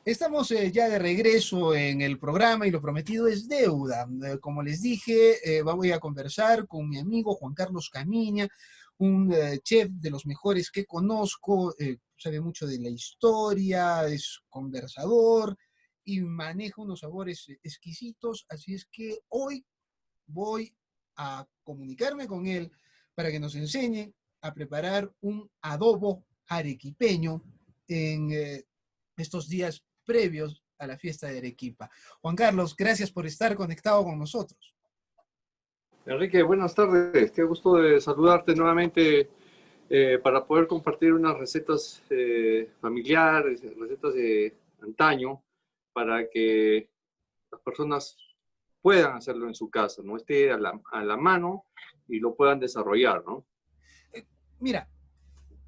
Estamos ya de regreso en el programa y lo prometido es deuda. Como les dije, voy a conversar con mi amigo Juan Carlos Camiña, un chef de los mejores que conozco, sabe mucho de la historia, es conversador y maneja unos sabores exquisitos, así es que hoy voy a comunicarme con él para que nos enseñe a preparar un adobo arequipeño en estos días previos a la fiesta de Arequipa. Juan Carlos, gracias por estar conectado con nosotros. Enrique, buenas tardes. Qué gusto de saludarte nuevamente para poder compartir unas recetas familiares, recetas de antaño, para que las personas puedan hacerlo en su casa, ¿no? Esté a la mano y lo puedan desarrollar, ¿no? Mira,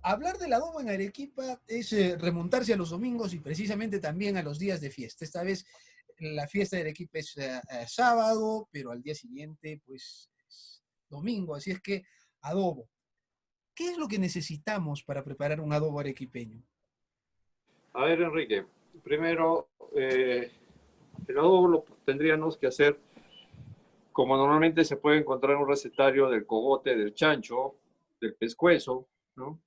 hablar del adobo en Arequipa es remontarse a los domingos y precisamente también a los días de fiesta. Esta vez la fiesta de Arequipa es sábado, pero al día siguiente, pues, es domingo. Así es que, adobo. ¿Qué es lo que necesitamos para preparar un adobo arequipeño? A ver, Enrique, primero, el adobo lo tendríamos que hacer como normalmente se puede encontrar en un recetario del cogote, del chancho, del pescuezo, ¿no?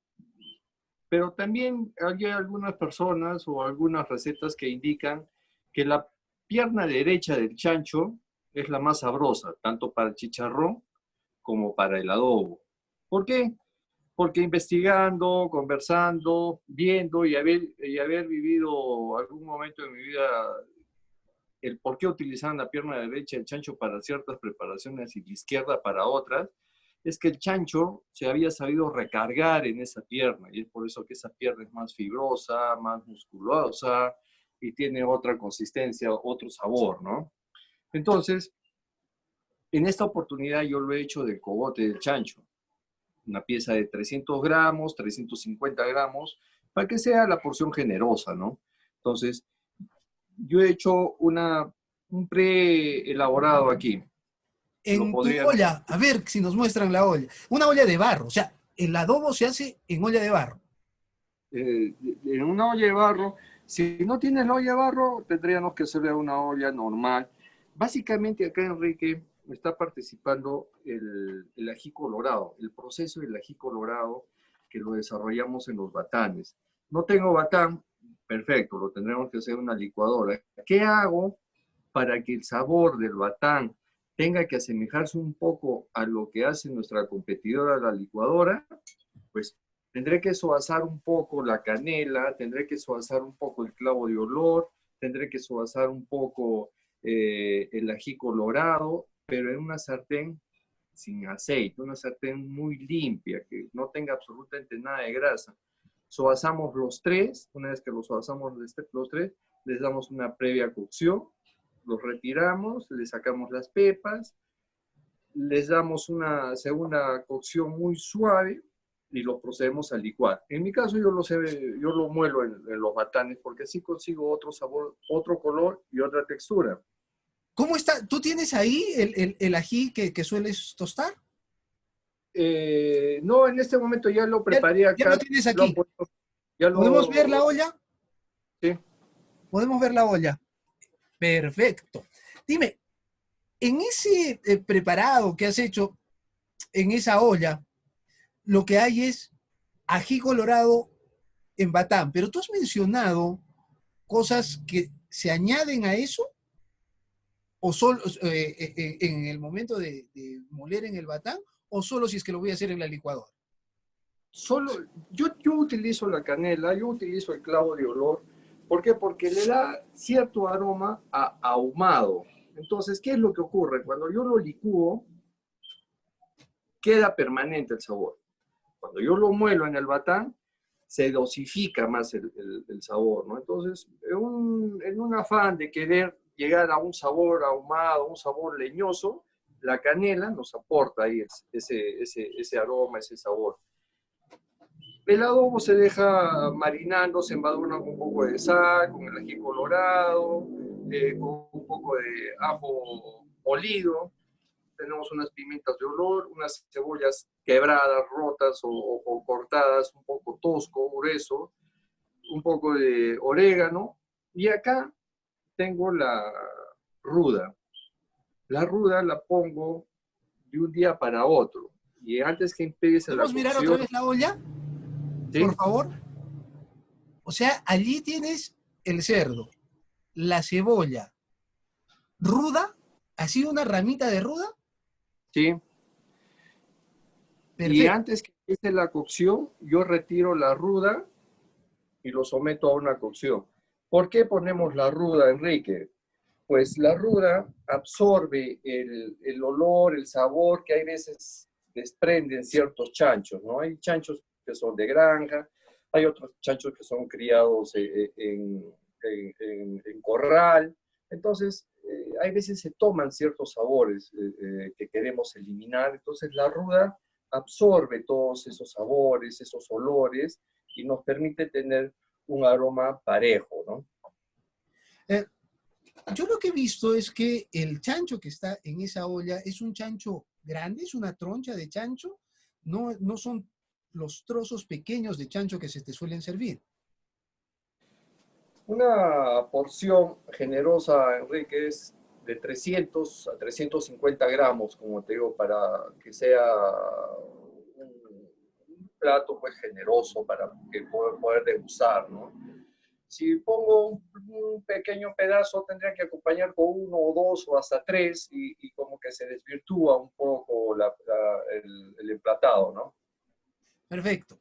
Pero también hay algunas personas o algunas recetas que indican que la pierna derecha del chancho es la más sabrosa, tanto para el chicharrón como para el adobo. ¿Por qué? Porque investigando, conversando, viendo y haber vivido algún momento de mi vida el por qué utilizaban la pierna derecha del chancho para ciertas preparaciones y la izquierda para otras, es que el chancho se había sabido recargar en esa pierna y es por eso que esa pierna es más fibrosa, más musculosa y tiene otra consistencia, otro sabor, ¿no? Entonces, en esta oportunidad yo lo he hecho del cogote del chancho, una pieza de 300 gramos, 350 gramos, para que sea la porción generosa, ¿no? Entonces, yo he hecho un pre-elaborado aquí. Lo En tu podría... olla, a ver si nos muestran la olla. Una olla de barro, o sea, el adobo se hace en olla de barro. en una olla de barro. Si no tienes la olla de barro, tendríamos que hacerle una olla normal. Básicamente acá, Enrique, está participando el ají colorado, el proceso del ají colorado que lo desarrollamos en los batanes. No tengo batán, perfecto, lo tendremos que hacer en una licuadora. ¿Qué hago para que el sabor del batán tenga que asemejarse un poco a lo que hace nuestra competidora, la licuadora? Pues tendré que suavizar un poco la canela, tendré que suavizar un poco el clavo de olor, tendré que suavizar un poco el ají colorado, pero en una sartén sin aceite, una sartén muy limpia, que no tenga absolutamente nada de grasa. Suavizamos los tres, una vez que los suavizamos los tres, les damos una previa cocción, los retiramos, les sacamos las pepas, les damos una segunda cocción muy suave y lo procedemos a licuar. En mi caso yo lo muelo en los batanes porque así consigo otro sabor, otro color y otra textura. ¿Cómo está? ¿Tú tienes ahí el ají que sueles tostar? No, en este momento ya lo Ya, preparé ya lo acá, tienes lo, aquí. ya ¿Podemos ver lo, la olla? sí. Podemos ver la olla. Perfecto. Dime, en ese preparado que has hecho en esa olla, lo que hay es ají colorado en batán, pero tú has mencionado cosas que se añaden a eso o solo en el momento de moler en el batán o solo si es que lo voy a hacer en la licuadora. Solo, yo utilizo la canela, yo utilizo el clavo de olor. ¿Por qué? Porque le da cierto aroma a ahumado. Entonces, ¿qué es lo que ocurre? Cuando yo lo licúo, queda permanente el sabor. Cuando yo lo muelo en el batán, se dosifica más el sabor, ¿no? Entonces, en un afán de querer llegar a un sabor ahumado, un sabor leñoso, la canela nos aporta ahí ese aroma, ese sabor. El adobo se deja marinando, se embadurna con un poco de sal, con el ají colorado, con un poco de ajo molido. Tenemos unas pimientas de olor, unas cebollas quebradas, rotas o cortadas, un poco tosco, grueso, un poco de orégano Y acá tengo la ruda. La ruda la pongo de un día para otro. Y antes que empiece la ¿Podemos mirar otra cocción, vez la olla, por ¿sí? favor? O sea, allí tienes el cerdo, la cebolla, ruda, así una ramita de ruda. ¿Sí? Y Perfecto. antes que empiece la cocción, yo retiro la ruda y lo someto a una cocción. ¿Por qué ponemos la ruda, Enrique? Pues la ruda absorbe el olor, el sabor que hay veces desprenden ciertos chanchos, ¿no? Hay chanchos que son de granja, hay otros chanchos que son criados en corral. Entonces, hay veces se toman ciertos sabores que queremos eliminar. Entonces, la ruda absorbe todos esos sabores, esos olores y nos permite tener un aroma parejo, ¿no? Eh, yo lo que he visto es que el chancho que está en esa olla es un chancho grande, es una troncha de chancho, no son los trozos pequeños de chancho que se te suelen servir. Una porción generosa, Enrique, es de 300 a 350 gramos, como te digo, para que sea un plato pues generoso para que poder degustar, ¿no? Si pongo un pequeño pedazo, tendría que acompañar con uno o dos o hasta tres y como que se desvirtúa un poco el emplatado, ¿no? Perfecto.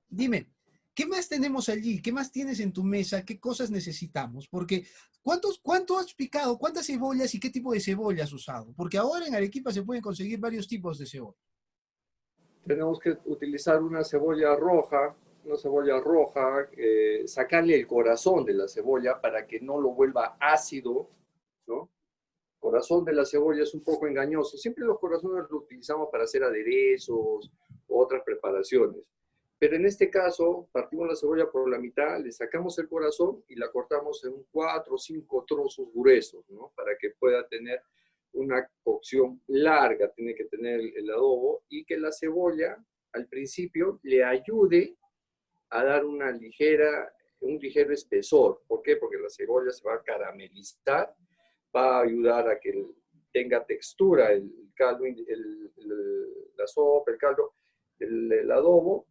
Dime, ¿qué más tenemos allí? ¿Qué más tienes en tu mesa? ¿Qué cosas necesitamos? Porque, ¿cuánto has picado? ¿Cuántas cebollas y qué tipo de cebolla has usado? Porque ahora en Arequipa se pueden conseguir varios tipos de cebolla. Tenemos que utilizar una cebolla roja, sacarle el corazón de la cebolla para que no lo vuelva ácido, ¿no? El corazón de la cebolla es un poco engañoso. Siempre los corazones los utilizamos para hacer aderezos u otras preparaciones. Pero en este caso, partimos la cebolla por la mitad, le sacamos el corazón y la cortamos en 4 o 5 trozos gruesos, ¿no? Para que pueda tener una cocción larga, tiene que tener el adobo y que la cebolla al principio le ayude a dar un ligero espesor. ¿Por qué? Porque la cebolla se va a caramelizar, va a ayudar a que tenga textura el caldo, la sopa, el caldo, el adobo.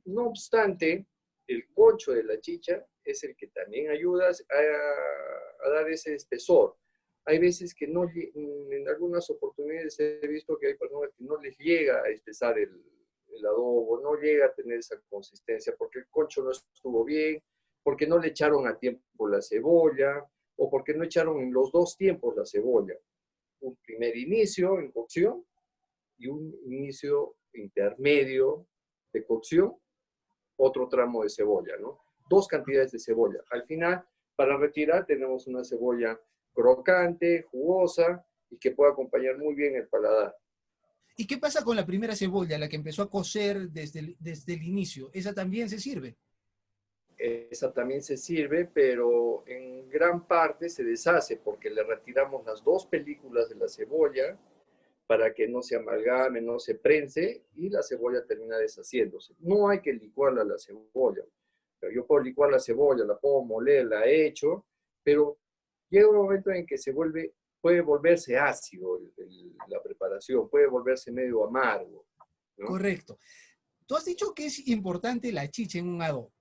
No obstante, el concho de la chicha es el que también ayuda a dar ese espesor. Hay veces que no, en algunas oportunidades he visto que hay personas que no les llega a espesar el adobo, no llega a tener esa consistencia porque el concho no estuvo bien, porque no le echaron a tiempo la cebolla o porque no echaron en los dos tiempos la cebolla. Un primer inicio en cocción y un inicio intermedio de cocción, otro tramo de cebolla, ¿no? Dos cantidades de cebolla. Al final, para retirar, tenemos una cebolla crocante, jugosa y que puede acompañar muy bien el paladar. ¿Y qué pasa con la primera cebolla, la que empezó a cocer desde el inicio? ¿Esa también se sirve? Esa también se sirve, pero en gran parte se deshace porque le retiramos las dos películas de la cebolla para que no se amalgame, no se prense y la cebolla termina deshaciéndose. No hay que licuarla la cebolla. Yo puedo licuar la cebolla, la puedo moler, la he hecho, pero llega un momento en que puede volverse ácido la preparación, puede volverse medio amargo, ¿no? Correcto. Tú has dicho que es importante la chicha en un adobo.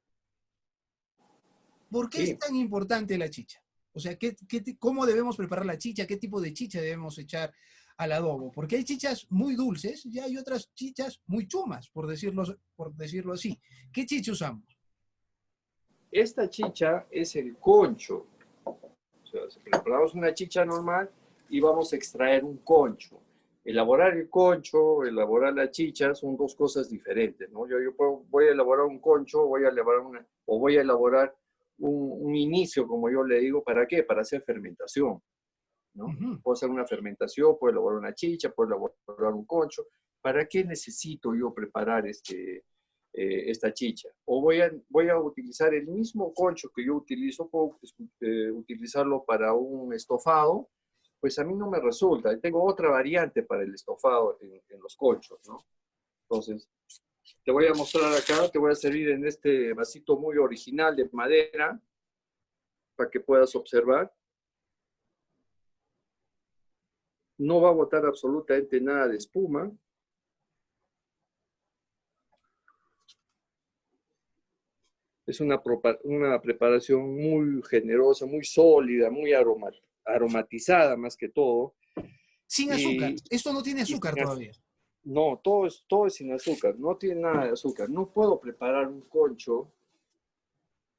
¿Por qué es Sí, tan importante la chicha? O sea, ¿cómo debemos preparar la chicha? ¿Qué tipo de chicha debemos echar al adobo? Porque hay chichas muy dulces y hay otras chichas muy chumas, por decirlo así. ¿Qué chicha usamos? esta chicha es el concho. O sea, si preparamos una chicha normal y vamos a extraer un concho. Elaborar el concho, elaborar la chicha son dos cosas diferentes, ¿no? Voy a elaborar un concho, voy a elaborar un inicio, como yo le digo, ¿para qué? Para hacer fermentación, ¿no? Ujú. Puedo hacer una fermentación, puedo elaborar una chicha, puedo elaborar un concho. ¿Para qué necesito yo preparar esta chicha? O voy a utilizar el mismo concho que yo utilizo, puedo utilizarlo para un estofado, pues a mí no me resulta. Tengo otra variante para el estofado en los conchos, ¿no? Entonces, te voy a mostrar acá, te voy a servir en este vasito muy original de madera. para que puedas observar. No va a botar absolutamente nada de espuma. Es una preparación muy generosa, muy sólida, muy aromatizada más que todo. Sin azúcar. Y, Esto no tiene y azúcar sin todavía. No, todo es sin azúcar. No tiene nada de azúcar. No puedo preparar un concho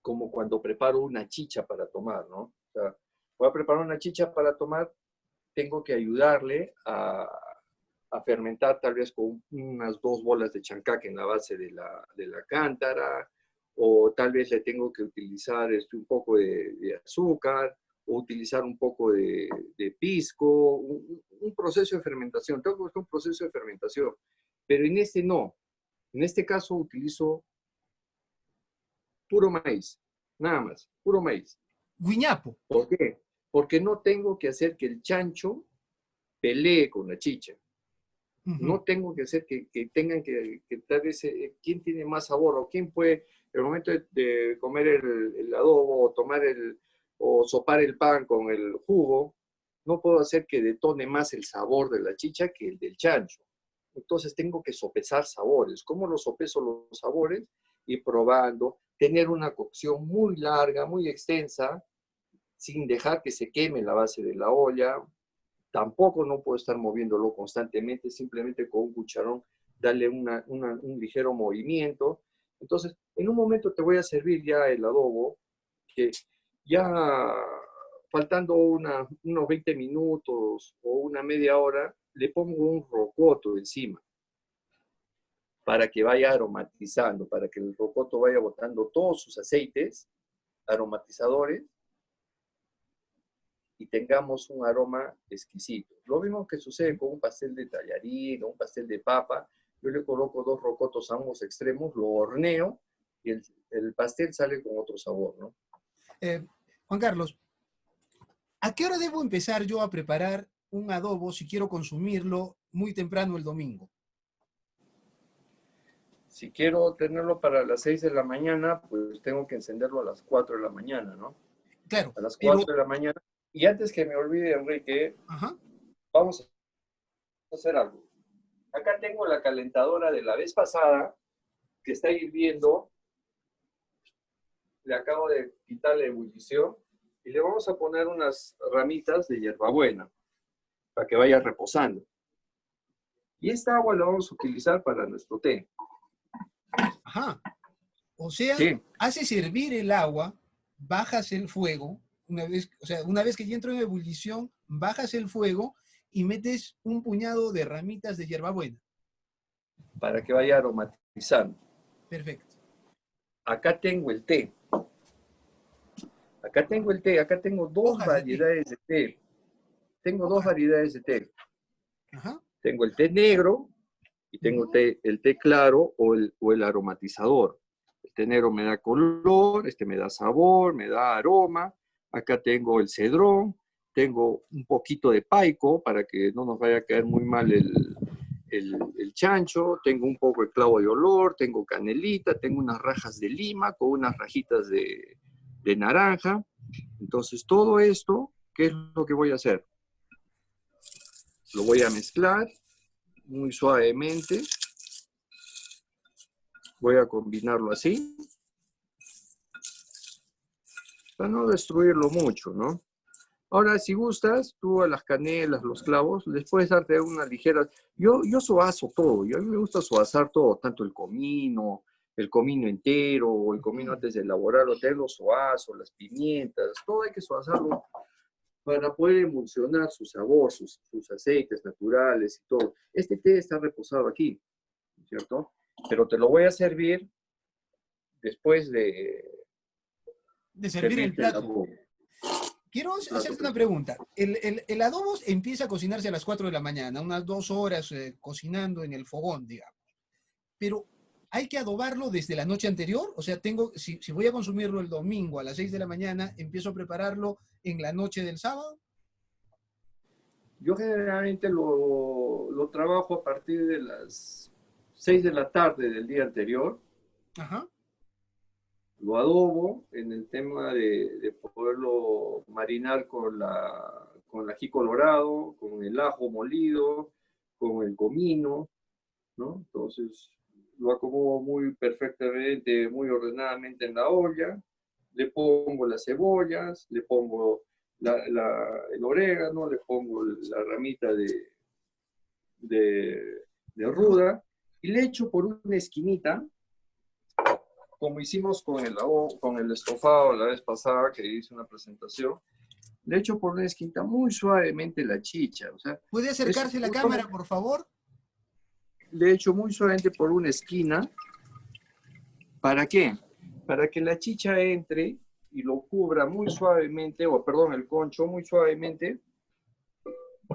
como cuando preparo una chicha para tomar, ¿no? O sea, voy a preparar una chicha para tomar, tengo que ayudarle a fermentar tal vez con unas 2 bolas de chancaque en la base de la cántara, o tal vez le tengo que utilizar un poco de azúcar, o utilizar un poco de pisco, un proceso de fermentación. Tengo que buscar un proceso de fermentación, pero en este no. En este caso utilizo puro maíz, nada más, puro maíz. Guiñapo. ¿Por qué? Porque no tengo que hacer que el chancho pelee con la chicha. No tengo que hacer que tengan que tal vez quién tiene más sabor o quién puede, en el momento de comer el adobo o tomar o sopar el pan con el jugo, no puedo hacer que detone más el sabor de la chicha que el del chancho. Entonces tengo que sopesar sabores. ¿Cómo los sopeso los sabores? Y probando, tener una cocción muy larga, muy extensa, sin dejar que se queme la base de la olla. Tampoco no puedo estar moviéndolo constantemente, simplemente con un cucharón darle un ligero movimiento. Entonces, en un momento te voy a servir ya el adobo, que ya faltando unos 20 minutos o una media hora, le pongo un rocoto encima para que vaya aromatizando, para que el rocoto vaya botando todos sus aceites aromatizadores y tengamos un aroma exquisito. Lo mismo que sucede con un pastel de tallarín o un pastel de papa. Yo le coloco 2 rocotos a ambos extremos, lo horneo y el pastel sale con otro sabor, ¿no? Juan Carlos, ¿a qué hora debo empezar yo a preparar un adobo si quiero consumirlo muy temprano el domingo? Si quiero tenerlo para las 6 de la mañana, pues tengo que encenderlo a las 4 de la mañana, ¿no? Claro, A las pero... 4 de la mañana. Y antes que me olvide, Enrique, Ajá. vamos a hacer algo. Acá tengo la calentadora de la vez pasada que está hirviendo. Le acabo de quitar la ebullición y le vamos a poner unas ramitas de hierbabuena para que vaya reposando. Y esta agua la vamos a utilizar para nuestro té. Ajá. O sea, Sí, haces hervir el agua, bajas el fuego, una vez que ya entró en ebullición, bajas el fuego y metes un puñado de ramitas de hierbabuena. para que vaya aromatizando. Perfecto. Acá tengo el té. Acá tengo el té. Acá tengo dos Hojas de té. variedades de té. Tengo dos Hojas de té. variedades de té. Ajá. Tengo el té negro y tengo Ujú. el té claro o el aromatizador. El té negro me da color, este me da sabor, me da aroma. Acá tengo el cedrón, tengo un poquito de paico para que no nos vaya a caer muy mal el chancho, tengo un poco de clavo de olor, tengo canelita, tengo unas rajas de lima con unas rajitas de naranja. Entonces todo esto, ¿qué es lo que voy a hacer? Lo voy a mezclar muy suavemente. Voy a combinarlo así, para no destruirlo mucho, ¿no? Ahora, si gustas, tú a las canelas, los clavos, les puedes darte una ligera... Yo suazo todo, a mí me gusta suazar todo, tanto el comino entero, o el comino Ujú. antes de elaborarlo, tenerlo suazo, las pimientas, todo hay que suazarlo para poder emulsionar su sabor, sus aceites naturales y todo. Este té está reposado aquí, ¿cierto? Pero te lo voy a servir después de De servir el servirte el plato. adobo. Quiero Plato hacerte una principal. pregunta. El adobo empieza a cocinarse a las 4 de la mañana, unas 2 horas cocinando en el fogón, digamos. Pero hay que adobarlo desde la noche anterior. O sea, si voy a consumirlo el domingo a las 6 de la mañana, empiezo a prepararlo en la noche del sábado. Yo generalmente lo trabajo a partir de las 6 de la tarde del día anterior. Ajá. Lo adobo en el tema de poderlo marinar con el ají colorado, con el ajo molido, con el comino, ¿no? Entonces lo acomodo muy perfectamente, muy ordenadamente en la olla, le pongo las cebollas, le pongo el orégano, le pongo la ramita de ruda y le echo por una esquinita, como hicimos con el estofado la vez pasada que hice una presentación, le echo por una esquinita muy suavemente la chicha. O sea, ¿Puede acercarse la cámara, por favor? le echo muy suavemente por una esquina. ¿Para qué? Para que la chicha entre y lo cubra muy suavemente, o perdón, el concho muy suavemente,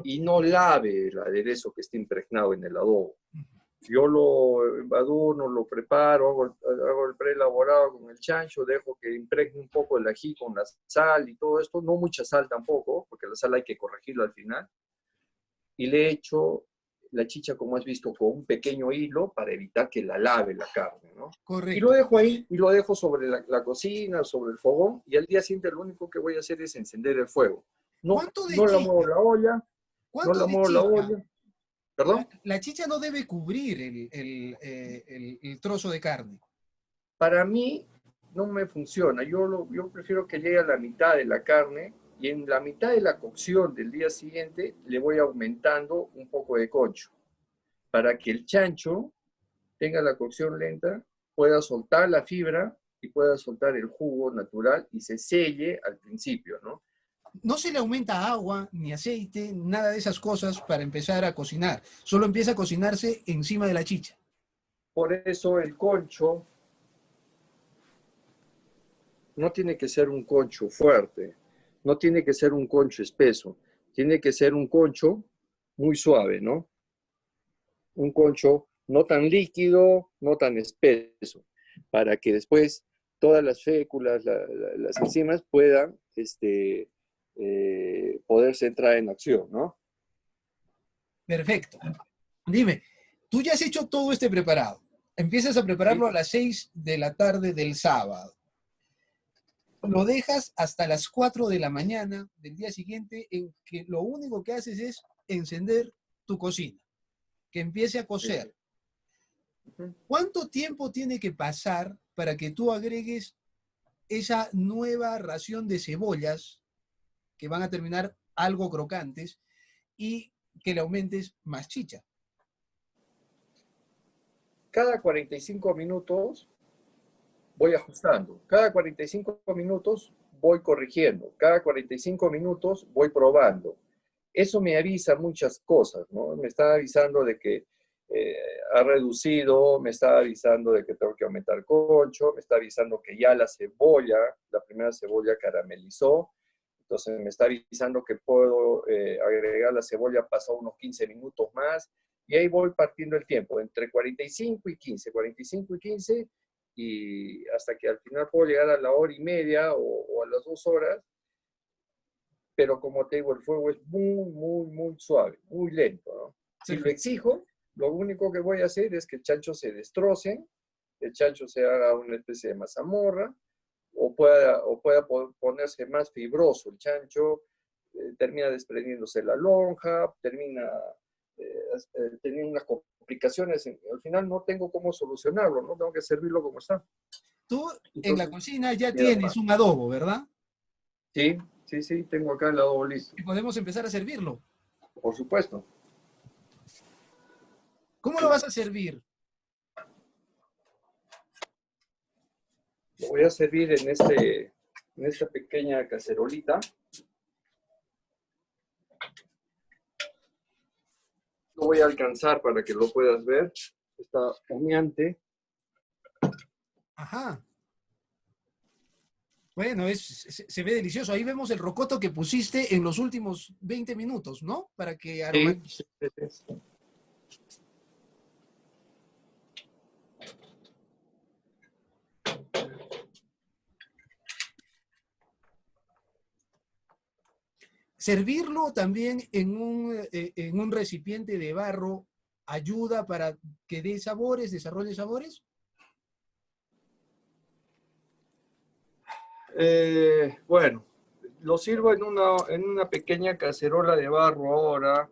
y no lave el aderezo que está impregnado en el adobo. Yo lo embadurno, lo preparo, hago el preelaborado con el chancho, dejo que impregne un poco el ají con la sal y todo esto, no mucha sal tampoco, porque la sal hay que corregirlo al final, y le echo la chicha, como has visto, con un pequeño hilo para evitar que la lave la carne, ¿no? Y lo Correcto. dejo ahí, y lo dejo sobre la cocina, sobre el fogón, y al día siguiente lo único que voy a hacer es encender el fuego. No, ¿Cuánto de no la muevo chicha? la olla, no ¿Cuánto la de muevo la chicha? olla, ¿perdón? La chicha no debe cubrir el trozo de carne. Para mí no me funciona. Yo prefiero que llegue a la mitad de la carne y en la mitad de la cocción del día siguiente le voy aumentando un poco de concho para que el chancho tenga la cocción lenta, pueda soltar la fibra y pueda soltar el jugo natural y se selle al principio, ¿no? No se le aumenta agua ni aceite, nada de esas cosas para empezar a cocinar. Solo empieza a cocinarse encima de la chicha. Por eso el concho no tiene que ser un concho fuerte, no tiene que ser un concho espeso, tiene que ser un concho muy suave, ¿no? Un concho no tan líquido, no tan espeso, para que después todas las féculas, las enzimas puedan poderse entrar en acción, ¿no? Perfecto. Dime, tú ya has hecho todo este preparado. Empiezas a prepararlo Sí. a las 6 de la tarde del sábado. Lo dejas hasta las 4 de la mañana del día siguiente, en que lo único que haces es encender tu cocina, que empiece a cocer. ¿Cuánto tiempo tiene que pasar para que tú agregues esa nueva ración de cebollas que van a terminar algo crocantes y que le aumentes más chicha? Cada 45 minutos voy ajustando, cada 45 minutos voy corrigiendo, cada 45 minutos voy probando. Eso me avisa muchas cosas, ¿no? Me está avisando de que eh, ha reducido, me está avisando de que tengo que aumentar el concho, me está avisando que ya la cebolla, la primera cebolla caramelizó, entonces me está avisando que puedo agregar la cebolla pasado unos 15 minutos más, y ahí voy partiendo el tiempo, entre 45 y 15, 45 y 15, y hasta que al final puedo llegar a la hora y media o a las 2 horas, pero como te digo, el fuego es muy suave, muy lento, ¿no? Si lo Perfecto. exijo, lo único que voy a hacer es que el chancho se destroce, el chancho se haga una especie de mazamorra, o pueda ponerse más fibroso el chancho, termina desprendiéndose la lonja, termina teniendo unas complicaciones, al final no tengo cómo solucionarlo, no tengo que servirlo como está. Tú en la Entonces, cocina ya queda tienes fácil. un adobo, ¿verdad? Sí, tengo acá el adobo listo, Y podemos empezar a servirlo. por supuesto. ¿Cómo lo vas a servir? Lo voy a servir en esta pequeña cacerolita. Lo voy a alcanzar para que lo puedas ver. Está humeante. Ajá. Bueno, se ve delicioso. Ahí vemos el rocoto que pusiste en los últimos 20 minutos, ¿no? Para que Sí, aromatice. sí. Servirlo también en un recipiente de barro ayuda para que dé sabores, desarrolle sabores. Bueno, lo sirvo en una pequeña cacerola de barro ahora,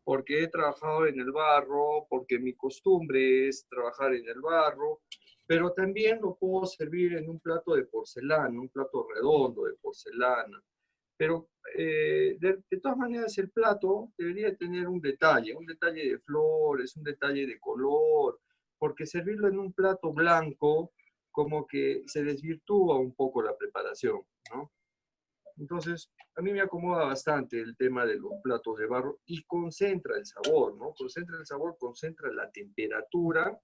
porque he trabajado en el barro, porque mi costumbre es trabajar en el barro, pero también lo puedo servir en un plato de porcelana, un plato redondo de porcelana. Pero de todas maneras el plato debería tener un detalle de flores, un detalle de color, porque servirlo en un plato blanco como que se desvirtúa un poco la preparación, ¿no? Entonces, a mí me acomoda bastante el tema de los platos de barro y concentra el sabor, ¿no? Concentra el sabor, concentra la temperatura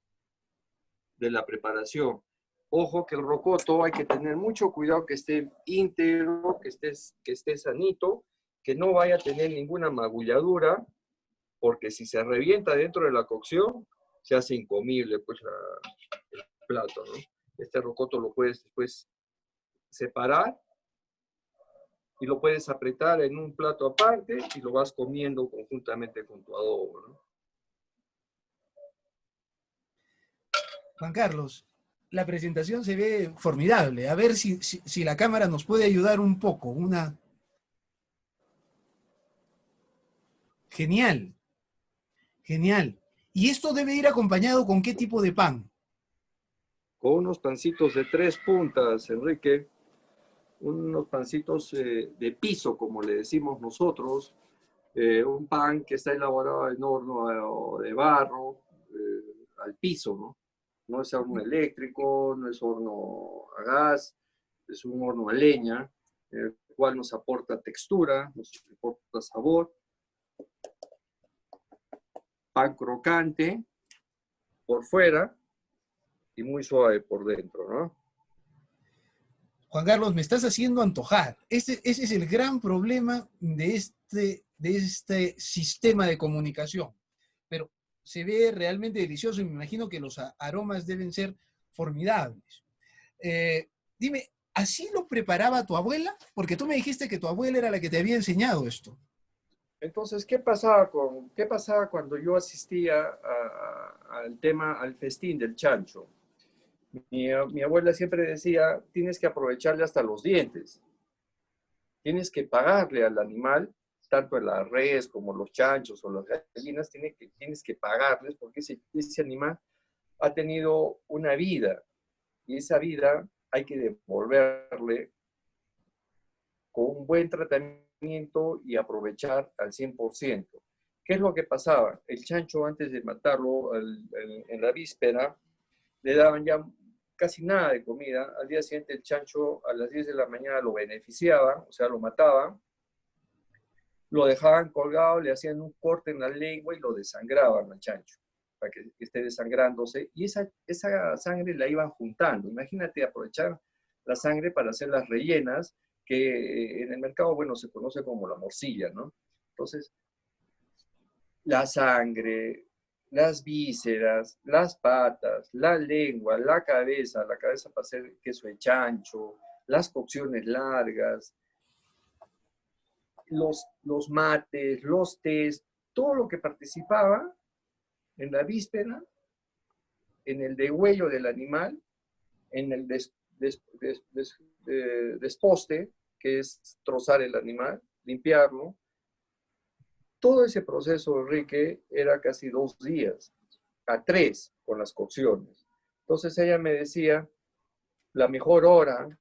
de la preparación. Ojo que el rocoto hay que tener mucho cuidado que esté íntegro, que esté sanito, que no vaya a tener ninguna magulladura, porque si se revienta dentro de la cocción, se hace incomible pues, el plato, ¿no? Este rocoto lo puedes después separar y lo puedes apretar en un plato aparte y lo vas comiendo conjuntamente con tu adobo, ¿no? Juan Carlos, la presentación se ve formidable. A ver si la cámara nos puede ayudar un poco. Genial, genial. ¿Y esto debe ir acompañado con qué tipo de pan? Con unos pancitos de 3 puntas, Enrique, unos pancitos de piso, como le decimos nosotros, un pan que está elaborado en horno de barro, al piso, ¿no? No es horno eléctrico, no es horno a gas, es un horno a leña, el cual nos aporta textura, nos aporta sabor, pan crocante por fuera y muy suave por dentro, ¿no? Juan Carlos, me estás haciendo antojar. Ese es el gran problema de este sistema de comunicación. Pero se ve realmente delicioso y me imagino que los aromas deben ser formidables. Dime, ¿así lo preparaba tu abuela? Porque tú me dijiste que tu abuela era la que te había enseñado esto. Entonces, qué pasaba cuando yo asistía al tema, al festín del chancho? Mi abuela siempre decía, tienes que aprovecharle hasta los dientes, tienes que pagarle al animal, tanto en la res como los chanchos o las gallinas, tienes que pagarles porque ese animal ha tenido una vida y esa vida hay que devolverle con un buen tratamiento y aprovechar al 100%. ¿Qué es lo que pasaba? El chancho, antes de matarlo en la víspera, le daban ya casi nada de comida. Al día siguiente el chancho a las 10 de la mañana lo beneficiaban, o sea, lo mataban, lo dejaban colgado, le hacían un corte en la lengua y lo desangraban al chancho para que esté desangrándose. Y esa sangre la iban juntando. Imagínate aprovechar la sangre para hacer las rellenas, que en el mercado, bueno, se conoce como la morcilla, ¿no? Entonces, la sangre, las vísceras, las patas, la lengua, la cabeza para hacer queso de chancho, las cocciones largas, los mates, los tés, todo lo que participaba en la víspera, en el degüello del animal, en el desposte, que es trozar el animal, limpiarlo. Todo ese proceso, Enrique, era casi 2 días, a 3 con las cocciones. Entonces ella me decía, la mejor hora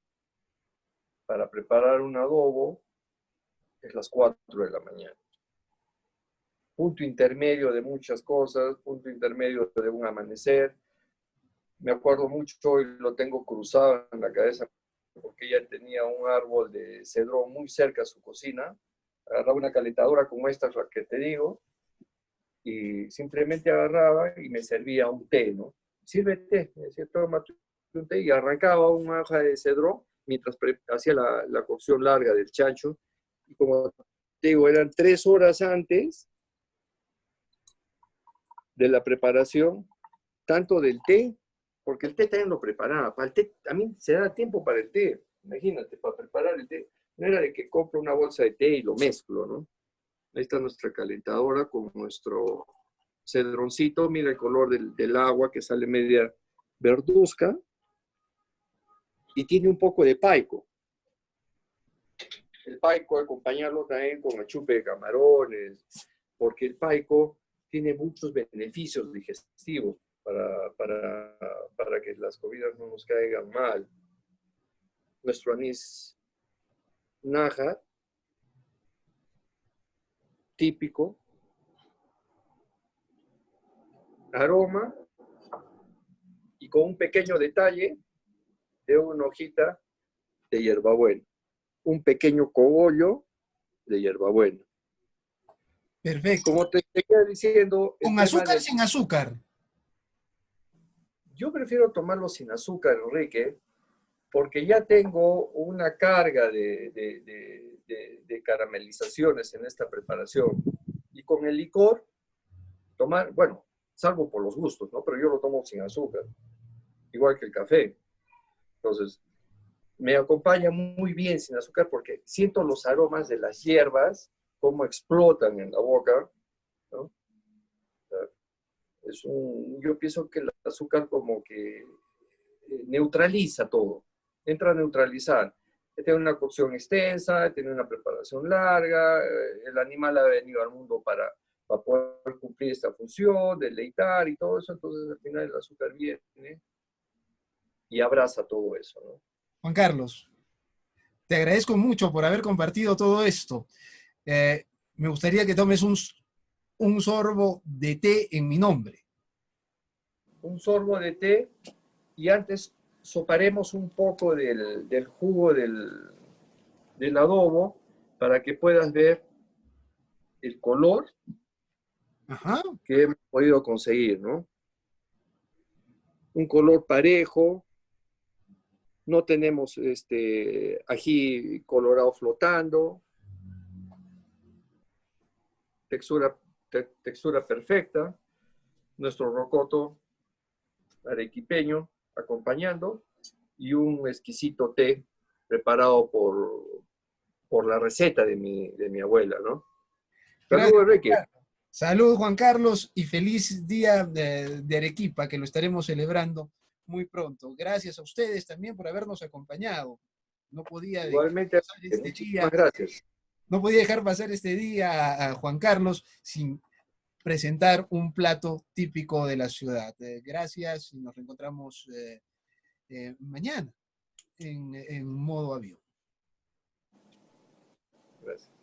para preparar un adobo es las 4 de la mañana. Punto intermedio de muchas cosas, punto intermedio de un amanecer. Me acuerdo mucho y lo tengo cruzado en la cabeza porque ella tenía un árbol de cedrón muy cerca a su cocina. Agarraba una calentadora como esta, la que te digo, y simplemente agarraba y me servía un té, ¿no? Sírvete, me decía, toma un té, y arrancaba una hoja de cedrón mientras hacía la cocción larga del chancho. Y como te digo, eran 3 horas antes de la preparación, tanto del té, porque el té también lo preparaba. Para el té también se da tiempo para el té. Imagínate, para preparar el té. No era de que compro una bolsa de té y lo mezclo, ¿no? Ahí está nuestra calentadora con nuestro cedroncito. Mira el color del agua que sale media verduzca y tiene un poco de paico. el paico acompañarlo también con el chupe de camarones, porque el paico tiene muchos beneficios digestivos para que las comidas no nos caigan mal. Nuestro anís naja, típico, aroma y con un pequeño detalle de una hojita de hierbabuena, un pequeño cogollo de hierbabuena. Perfecto. Como te seguía diciendo, el ¿Con tema azúcar del... o sin azúcar? Yo prefiero tomarlo sin azúcar, Enrique, porque ya tengo una carga de caramelizaciones en esta preparación. Y con el licor, tomar, bueno, salvo por los gustos, ¿no? Pero yo lo tomo sin azúcar, igual que el café. Entonces, me acompaña muy bien sin azúcar porque siento los aromas de las hierbas, cómo explotan en la boca, ¿no? Yo pienso que el azúcar como que neutraliza todo, entra a neutralizar. Tiene una cocción extensa, tiene una preparación larga, el animal ha venido al mundo para poder cumplir esta función, deleitar y todo eso, entonces al final el azúcar viene y abraza todo eso, ¿no? Juan Carlos, te agradezco mucho por haber compartido todo esto. Me gustaría que tomes un sorbo de té en mi nombre. Un sorbo de té y antes soparemos un poco del jugo del adobo para que puedas ver el color Ajá. que hemos podido conseguir, ¿no? Un color parejo, no tenemos ají colorado flotando, textura, textura perfecta, nuestro rocoto arequipeño acompañando y un exquisito té preparado por la receta de mi abuela, ¿no? Gracias, Saludos, Juan Enrique. Carlos. Salud, Juan Carlos, y feliz día de Arequipa, que lo estaremos celebrando muy pronto. Gracias a ustedes también por habernos acompañado. No podía dejar Igualmente, pasar este muchísimas día, gracias. no podía dejar pasar este día a Juan Carlos sin presentar un plato típico de la ciudad. Gracias y nos reencontramos mañana en modo avión. Gracias.